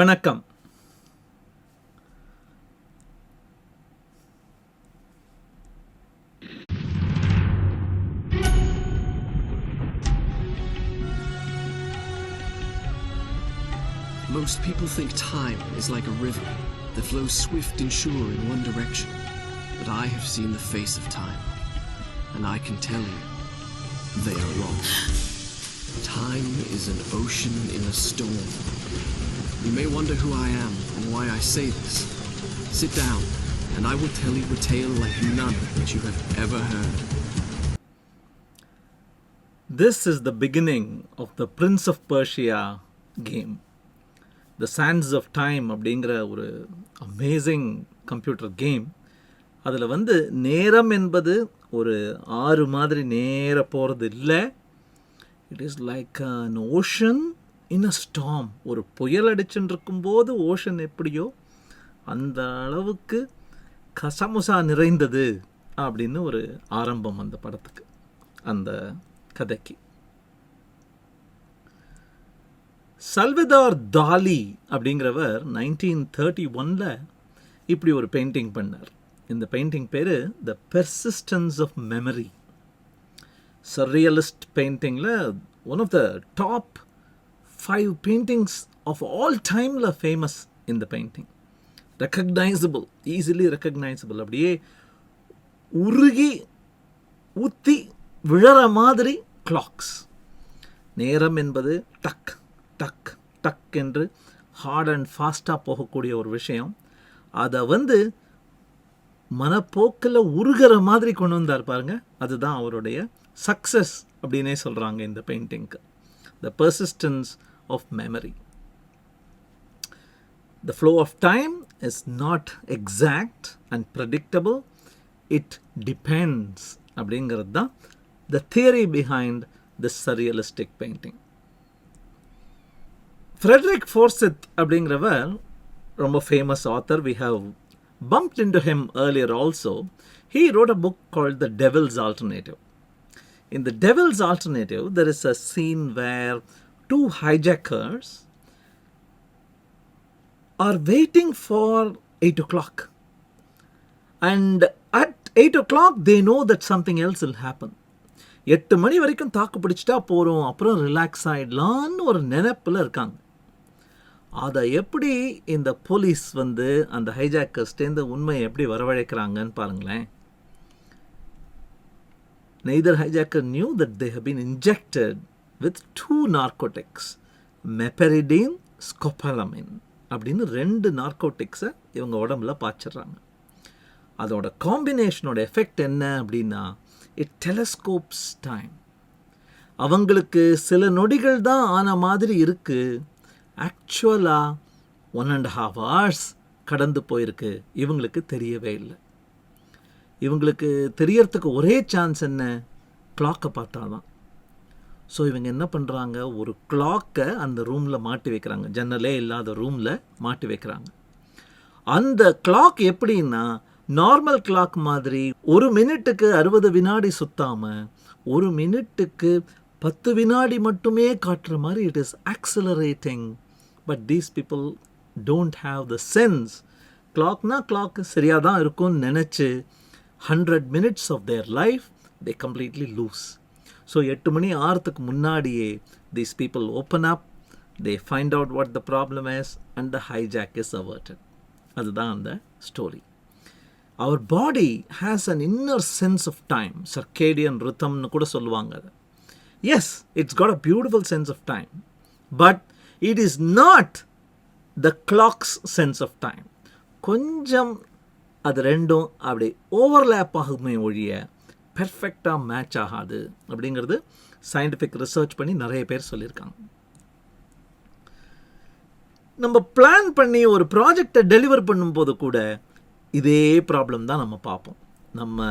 வணக்கம். Most people think time is like a river that flows swift and sure in one direction. But I have seen the face of time, and I can tell you, they are wrong. Time is an ocean in a storm. You may wonder who I am and why I say this. Sit down, and I will tell you a tale like none that you have ever heard. This is the beginning of the Prince of Persia game. The Sands of Time அப்படிங்கிற ஒரு amazing computer game. அதில் நேரம் என்பது ஒரு ஆறு மாதிரி நேர போகிறது இல்லை. It is like an ocean in a storm. ஒரு புயல் அடிச்சுட்டு இருக்கும்போது ஓஷன் எப்படியோ அந்த அளவுக்கு கசமுசா நிறைந்தது அப்படின்னு ஒரு ஆரம்பம் அந்த படத்துக்கு, அந்த கதைக்கு. சல்வதார் தாலி அப்படிங்கிறவர் 1931 இப்படி ஒரு பெயிண்டிங் பண்ணார். இந்த பெயிண்டிங் பேர் the persistence of memory. Surrealist பெயிண்டிங்கில் one of the top 5 paintings of all டைமில் ஃபேமஸ் இந்த பெயிண்டிங். Recognizable, easily recognizable. அப்படியே உருகி ஊற்றி விழற மாதிரி கிளாக்ஸ். நேரம் என்பது டக் டக் டக் என்று ஹார்ட் அண்ட் ஃபாஸ்ட்டாக போகக்கூடிய ஒரு விஷயம். அதை மனப்போக்கில் உருகிற மாதிரி கொண்டு வந்தார் பாருங்க. அதுதான் அவருடைய சக்ஸஸ் அப்படின்னே சொல்கிறாங்க இந்த பெயிண்டிங்க்கு. The persistence of memory. The flow of time is not exact and predictable. It depends அப்படிங்கிறது தான் the theory behind this surrealistic painting. Frederick Forsyth அப்படிங்கிறவர் ரொம்ப famous author. We have bumped into him earlier also. He wrote a book called The Devil's Alternative. In The Devil's Alternative, there is a scene where 2 hijackers are waiting for 8 o'clock. And at 8 o'clock, they know that something else will happen. 8 மணி வரைக்கும் தாக்கு பிடிச்சிட்டா போகிறோம், அப்புறம் relax ஆகிடலான்னு ஒரு நினைப்பில் இருக்காங்க. அதை எப்படி இந்த போலீஸ் அந்த ஹைஜாக்கர்ஸ்டேருந்து உண்மையை எப்படி வரவழைக்கிறாங்கன்னு பாருங்களேன். Neither hijacker knew that they have been injected with 2 narcotics, meperidine, scopolamine அப்படின்னு 2 நார்கோட்டிக்ஸை இவங்க உடம்புல பாய்ச்சிடுறாங்க. அதோட காம்பினேஷனோட எஃபெக்ட் என்ன அப்படின்னா, இட் டெலஸ்கோப்ஸ் டைம். அவங்களுக்கு சில நொடிகள் தான் ஆன மாதிரி இருக்குது. ஆக்சுவலாக 1.5 hours கடந்து போயிருக்கு. இவங்களுக்கு தெரியவே இல்லை. இவங்களுக்கு தெரியறதுக்கு ஒரே சான்ஸ் என்ன, கிளாக்கை பார்த்தா தான். ஸோ இவங்க என்ன பண்ணுறாங்க, ஒரு கிளாக்கை அந்த ரூமில் மாட்டி வைக்கிறாங்க. ஜன்னலே இல்லாத ரூமில் மாட்டி வைக்கிறாங்க. அந்த கிளாக் எப்படின்னா, நார்மல் கிளாக் மாதிரி 1 மினிட்டுக்கு 60 வினாடி சுத்தாமல் 1 மினிட்டுக்கு 10 வினாடி மட்டுமே காட்டுற மாதிரி it is accelerating. But these people don't have the sense. கிளாக்னா கிளாக் சரியாக தான் இருக்கும்னு நினச்சி 100 minutes of their life they completely lose. So 8 மணி ஆகிறதுக்கு முன்னாடியே these people open up, they find out what the problem is and the hijack is averted. அதுதான் அந்த story. Our body has an inner sense of time. Circadian rhythm nu kuda solluvaanga. Yes, it's got a beautiful sense of time. But it is not the clock's sense of time. Konjam adu rendum apdi overlap agume ஒழிய பெர்ஃபெக்டாக match ஆகாது அப்படிங்கிறது scientific research பண்ணி நிறைய பேர் சொல்லியிருக்காங்க. நம்ம plan பண்ணி ஒரு ப்ராஜெக்டை டெலிவர் பண்ணும்போது கூட இதே ப்ராப்ளம் தான் நம்ம பார்ப்போம். நம்ம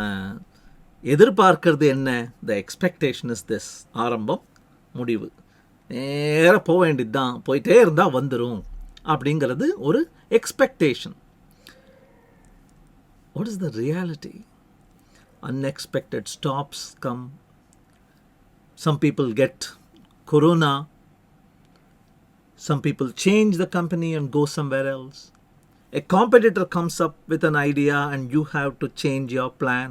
எதிர்பார்க்கறது என்ன, த எக்ஸ்பெக்டேஷன் இஸ் திஸ். ஆரம்பம் முடிவு நேராக போக வேண்டியது தான், போயிட்டே இருந்தால் வந்துடும் அப்படிங்கிறது ஒரு expectation. What is the reality? Unexpected stops come. Some people get corona. Some people change the company and go somewhere else. A competitor comes up with an idea and you have to change your plan.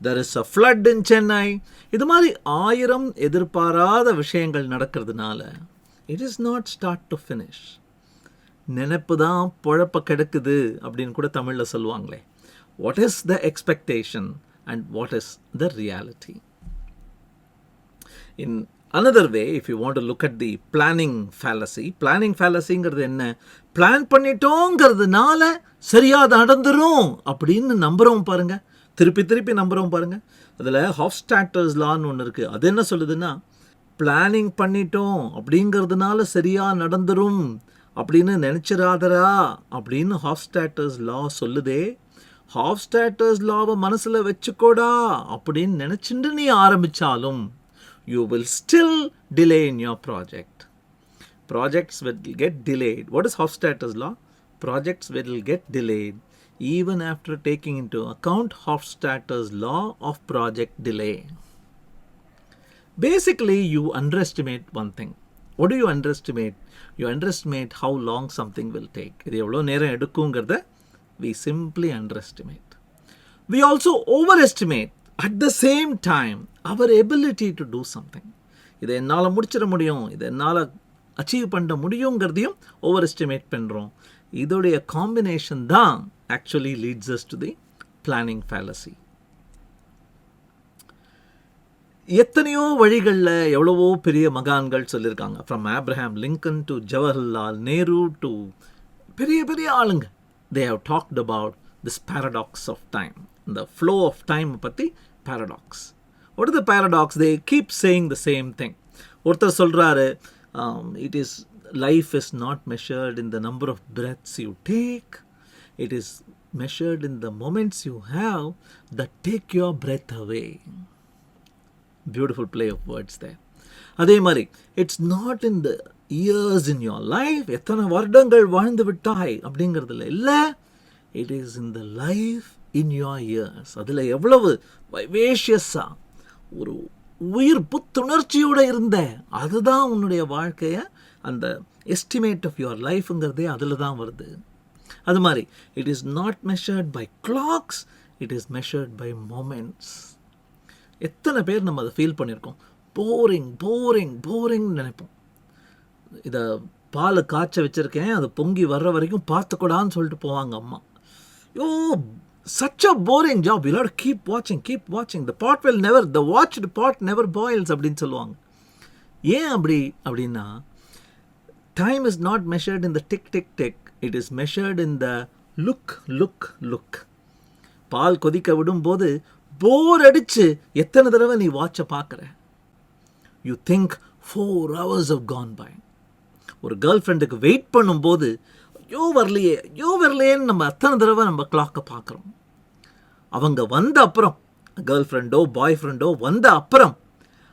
There is a flood in Chennai. இது மாதிரி 1000 எதிர்பாராத விஷயங்கள் நடக்கிறதுனால it is not start to finish. நினைப்பு தான் பொழப்ப கெடுக்குது அப்படின்னு கூட தமிழில் சொல்லுவாங்களே. What is the expectation and what is the reality? In another way, if you want to look at the planning fallacyங்கிறது என்ன? பிளான் பண்ணிட்டோங்கிறதுனால சரியா நடந்துரும் அப்படின்னு நம்புறோம் பாருங்க, திருப்பி நம்புறோம் பாருங்க. அதில் ஹாஃப்ஸ்டாட்டர்ஸ் லான்னு ஒன்று இருக்குது. அது என்ன சொல்லுதுன்னா, பிளானிங் பண்ணிட்டோம் அப்படிங்கிறதுனால சரியா நடந்துரும் அப்படின்னு நினச்சிடாதரா அப்படின்னு ஹாஃப்ஸ்டாட்டர்ஸ் லா சொல்லுதே. ஹாஃப்ஸ்டாட்டர்ஸ் லாவை மனசில் வச்சுக்கோடா அப்படின்னு நினச்சிட்டு நீ ஆரம்பித்தாலும் you will still delay in your project. Projects will get delayed. What is Hofstadter's law? Projects will get delayed even after taking into account Hofstadter's law of project delay. Basically, you underestimate one thing. What do you underestimate? You underestimate how long something will take. இது எவ்வளோ நேரம் எடுக்குங்கிறத we simply underestimate. We also overestimate at the same time our ability to do something. இதை என்னால் முடிச்சிட முடியும், இதை என்னால் achieve பண்ண முடியுங்கிறதையும் over estimate பண்ணுறோம். இதோடைய காம்பினேஷன் தான் actually leads us to the planning fallacy. எத்தனையோ வழிகளில் எவ்வளவோ பெரிய மகான்கள் சொல்லியிருக்காங்க. From Abraham Lincoln to Jawaharlal Nehru to பெரிய ஆளுங்க. They have talked about this paradox of time. இந்த ஃப்ளோ ஆஃப் டைம் பற்றி paradox. What is the paradox? They keep saying the same thing. ஒருத்தர் சொல்கிறாரு, life is not measured in the number of breaths you take. It is measured in the moments you have that take your breath away. Beautiful play of words there. அதே மாதிரி it's not in the years in your life, எத்தனை வருடங்கள் வாழ்ந்து விட்டாய் அப்படிங்கிறதுல இல்லை, it is in the life in your years. அதில் எவ்வளவு வைவேஷியஸாக ஒரு உயிர் புத்துணர்ச்சியோடு இருந்த, அதுதான் உன்னுடைய வாழ்க்கையை, அந்த எஸ்டிமேட் ஆஃப் யுவர் லைஃப்ங்கிறதே அதில் தான் வருது. அது மாதிரி it is not measured by clocks, it is measured by moments. எத்தனை பேர் நம்ம அதை ஃபீல் பண்ணியிருக்கோம். போரிங்னு நினைப்போம். இதை பால் காய்ச்ச வச்சுருக்கேன், அது பொங்கி வர்ற வரைக்கும் பார்த்துக்கூடான்னு சொல்லிட்டு போவாங்க அம்மா. such a boring job, you'll have to keep watching. The watched pot never boils அப்படின்னு சொல்லுவாங்க. ஏன் அப்படின்னா, time is not measured in the tick, it is measured in the look. பால் கொதிக்க விடும்போது போர் அடிச்சு எத்தனை தடவை நீ வாட்சை பார்க்குற? You think 4 hours have gone by. ஒரு கேர்ள் ஃப்ரெண்டுக்கு வெயிட் பண்ணும்போது ஐயோ வரலையேன்னு நம்ம அத்தனை தடவை நம்ம கிளாக்கை பார்க்குறோம். அவங்க வந்த அப்புறம், கேர்ள் ஃப்ரெண்டோ பாய் ஃப்ரெண்டோ வந்த அப்புறம்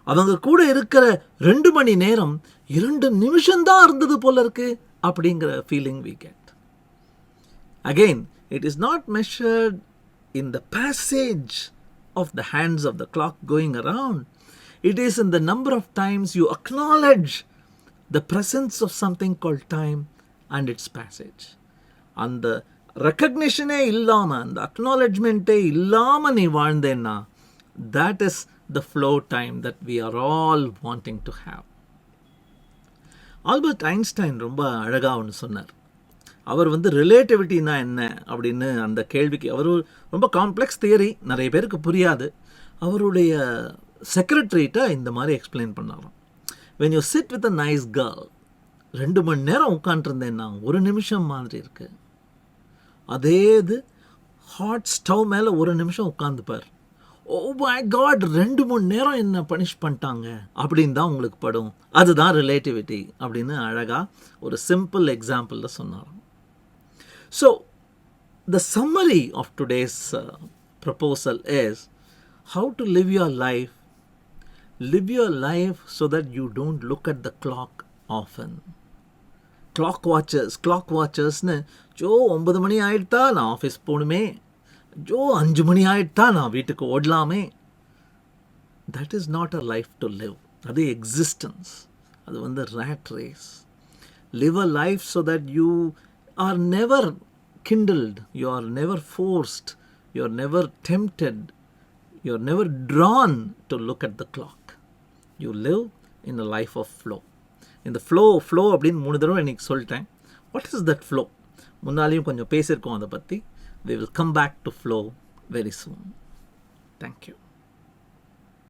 அவங்க கூட இருக்கிற 2 மணி நேரம் 2 நிமிஷம்தான் இருந்தது போல இருக்கு அப்படிங்கிற feeling we get. Again, it is not measured in the passage of the hands of the clock going around. It is in the number of times you acknowledge the presence of something called time and its passage. அந்த ரெக்கக்னிஷனே இல்லாமல், அந்த அக்னாலஜ்மெண்ட்டே இல்லாமல் நீ வாழ்ந்தேன்னா, that is the flow time that we are all wanting to have. Albert Einstein ரொம்ப அழகாக ஒன்று சொன்னார். அவர் ரிலேட்டிவிட்டினா என்ன அப்படின்னு அந்த கேள்விக்கு, அவர் ரொம்ப காம்ப்ளெக்ஸ் தியரி, நிறைய பேருக்கு புரியாது. அவருடைய செக்ரட்டரிட்ட இந்த மாதிரி எக்ஸ்பிளைன் பண்ணாராம். when you sit with a nice girl, 2 மணி நேரம் உட்காண்ட்ருந்தேன்னா 1 நிமிஷம் மாதிரி இருக்கு. அதே இது ஹாட் ஸ்டவ் மேலே 1 நிமிஷம் உட்காந்துப்பார். ஓ மை காட், 2 மணி நேரம் என்ன பனிஷ் பண்ணிட்டாங்க அப்படின்னு தான் உங்களுக்கு படும். அதுதான் ரிலேட்டிவிட்டி அப்படின்னு அழகாக ஒரு சிம்பிள் எக்ஸாம்பிளில் சொன்னாராம். So the summary of today's proposal is how to live your life. Live your life so that you don't look at the clock often. Clock watchersனு ஜோ 9 மணி ஆயிட்டா நான் ஆஃபீஸ் போகணுமே, ஜோ 5 மணி ஆயிட்டா நான் வீட்டுக்கு ஓடலாமே. That is not a life to live. அது எக்ஸிஸ்டன்ஸ். அது rat race. live a life so that you are never kindled, you are never forced, you are never tempted, you are never drawn to look at the clock. You live in a life of flow. In the flow அப்படின்னு 3 தடவை இன்னைக்கு சொல்லிட்டேன். What is that flow? முன்னாலேயும் கொஞ்சம் பேசியிருக்கோம் அதை பற்றி. We will come back to flow very soon. Thank you.